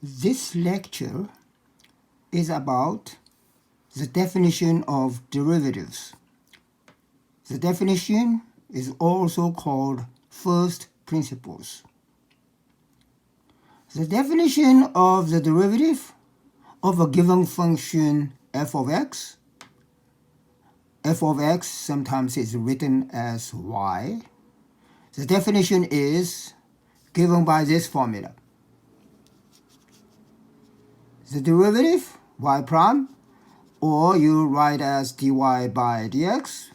This lecture is about the definition of derivatives. The definition is also called first principles. The definition of the derivative of a given function f of x sometimes is written as y. The definition is given by this formula. The derivative, y prime, or you write as dy by dx,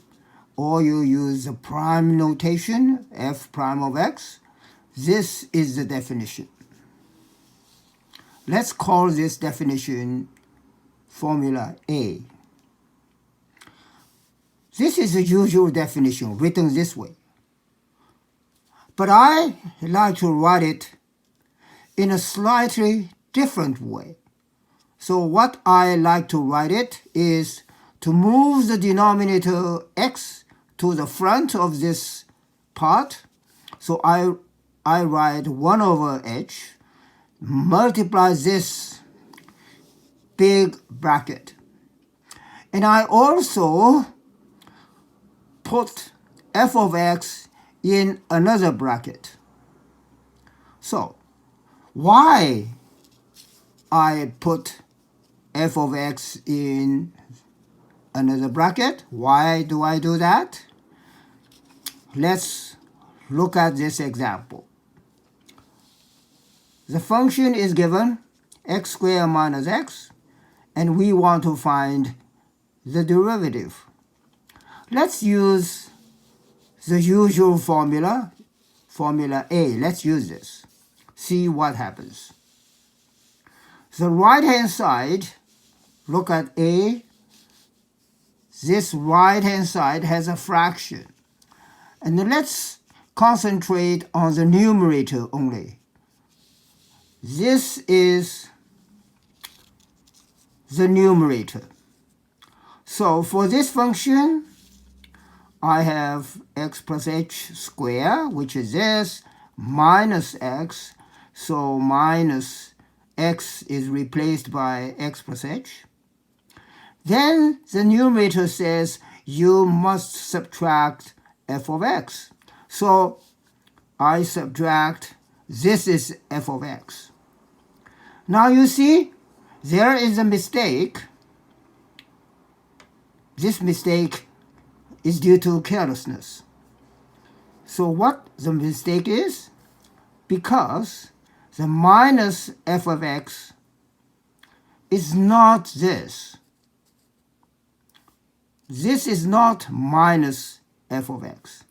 or you use the prime notation, f prime of x. This is the definition. Let's call this definition formula A. This is the usual definition written this way. But I like to write it in a slightly different way. So what I like to write it is to move the denominator x to the front of this part. So I write 1 over h, multiply this big bracket. And I also put f of x in another bracket. So why I put f of x in another bracket? Why do I do that? Let's look at this example. The function is given x squared minus x, and we want to find the derivative. Let's use the usual formula, formula A. Let's use this. See what happens. The right-hand side, look at A. This right-hand side has a fraction. And then let's concentrate on the numerator only. This is the numerator. So for this function, I have x plus h squared, which is this, minus x. So minus x is replaced by x plus h. Then the numerator says you must subtract f of x. So I subtract, this is f of x. Now you see, there is a mistake. This mistake is due to carelessness. So what the mistake is? Because the minus f of x is not this. This is not minus f of x.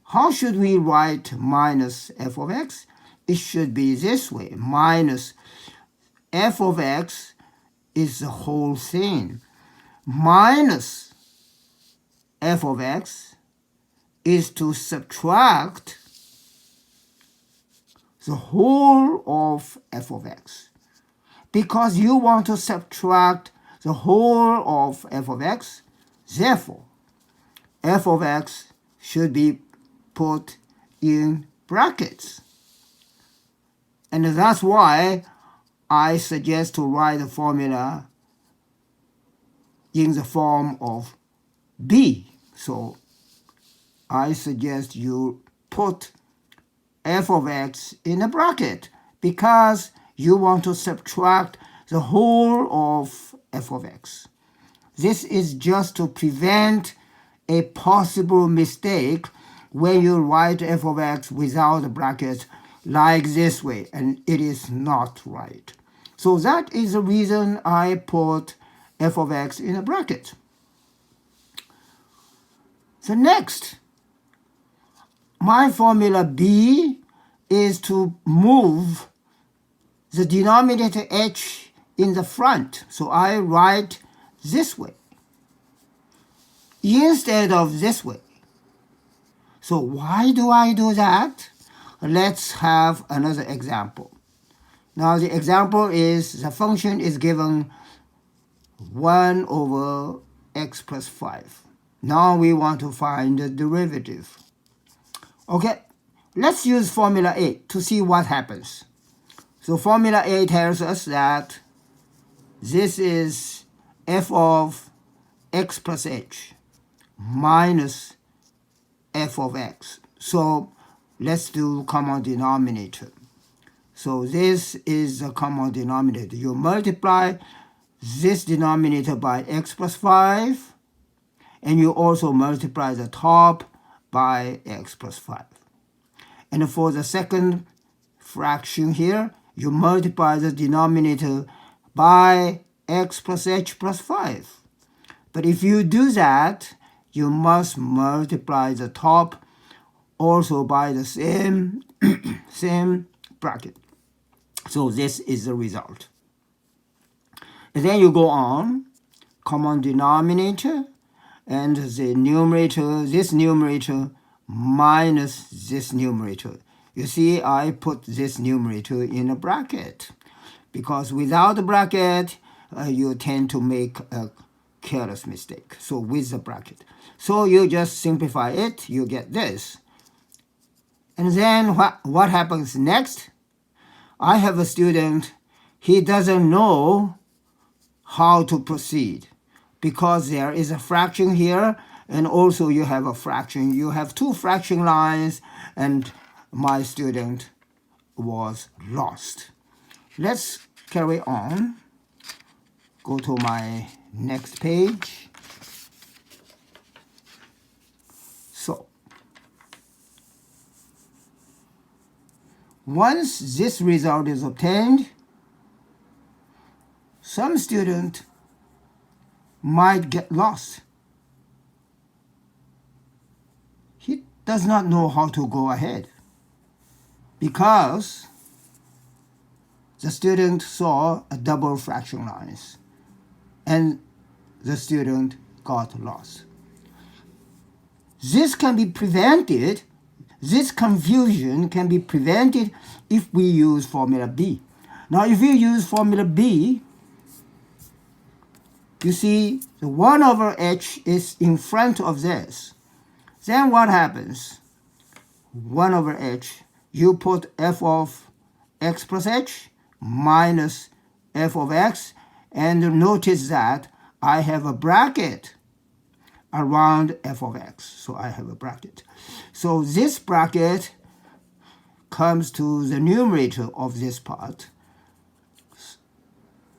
How should we write minus f of x? It should be this way. Minus f of x is the whole thing. Minus f of x is to subtract the whole of f of x. Because you want to subtract the whole of f of x, therefore, f of x should be put in brackets. And that's why I suggest to write the formula in the form of B. So I suggest you put f of x in a bracket because you want to subtract the whole of f of x. This is just to prevent a possible mistake when you write f of x without a bracket like this way, and it is not right. So that is the reason I put f of x in a bracket. The next, my formula B is to move the denominator h in the front. So I write this way instead of this way. So why do I do that? Let's have another example. Now the example is the function is given 1 over x plus 5. Now we want to find the derivative. Okay, let's use formula A to see what happens. So formula A tells us that this is f of x plus h minus f of x. So let's do common denominator. So this is the common denominator. You multiply this denominator by x plus 5, and you also multiply the top by x plus 5. And for the second fraction here, you multiply the denominator by x plus h plus 5. But if you do that, you must multiply the top also by the same bracket. So this is the result. And then you go on, common denominator, and the numerator, this numerator minus this numerator. You see, I put this numerator in a bracket, because without the bracket, you tend to make a careless mistake. So with the bracket. So you just simplify it, you get this. And then what happens next? I have a student, he doesn't know how to proceed, because there is a fraction here, and also you have a fraction. You have two fraction lines, and my student was lost. Let's carry on. Go to my next page. So, once this result is obtained, some student might get lost. He does not know how to go ahead, because the student saw a double fraction lines, and the student got lost. This can be prevented, this confusion can be prevented if we use formula B. Now, if you use formula B, you see the 1 over h is in front of this. Then what happens? 1 over h, you put f of x plus h minus f of x, and notice that I have a bracket around f of x. So I have a bracket. So this bracket comes to the numerator of this part.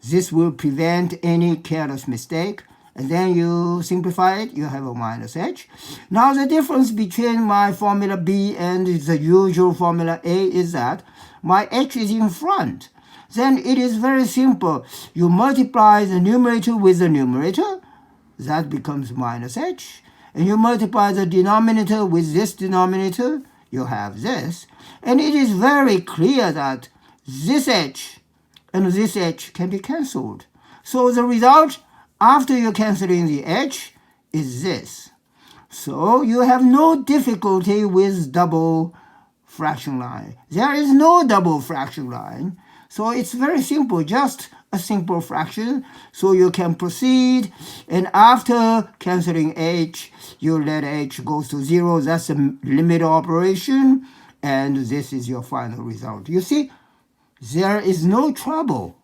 This will prevent any careless mistake. And then you simplify it, you have a minus h. Now the difference between my formula B and the usual formula A is that my h is in front. Then it is very simple. You multiply the numerator with the numerator, that becomes minus h. And you multiply the denominator with this denominator, you have this. And it is very clear that this h and this h can be cancelled. So the result after you're cancelling the h is this. So you have no difficulty with double fraction line. There is no double fraction line. So it's very simple, just a simple fraction. So you can proceed, and after cancelling h, you let h goes to 0. That's a limit operation, and this is your final result. You see, there is no trouble.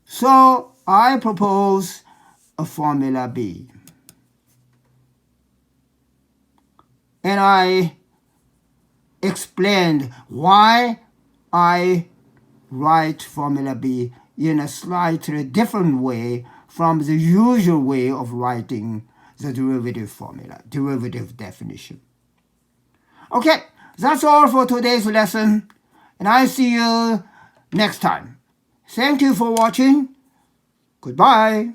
So I propose a formula B. And I explained why I write formula B in a slightly different way from the usual way of writing the derivative formula, derivative definition. Okay, that's all for today's lesson, and I see you next time. Thank you for watching. Goodbye.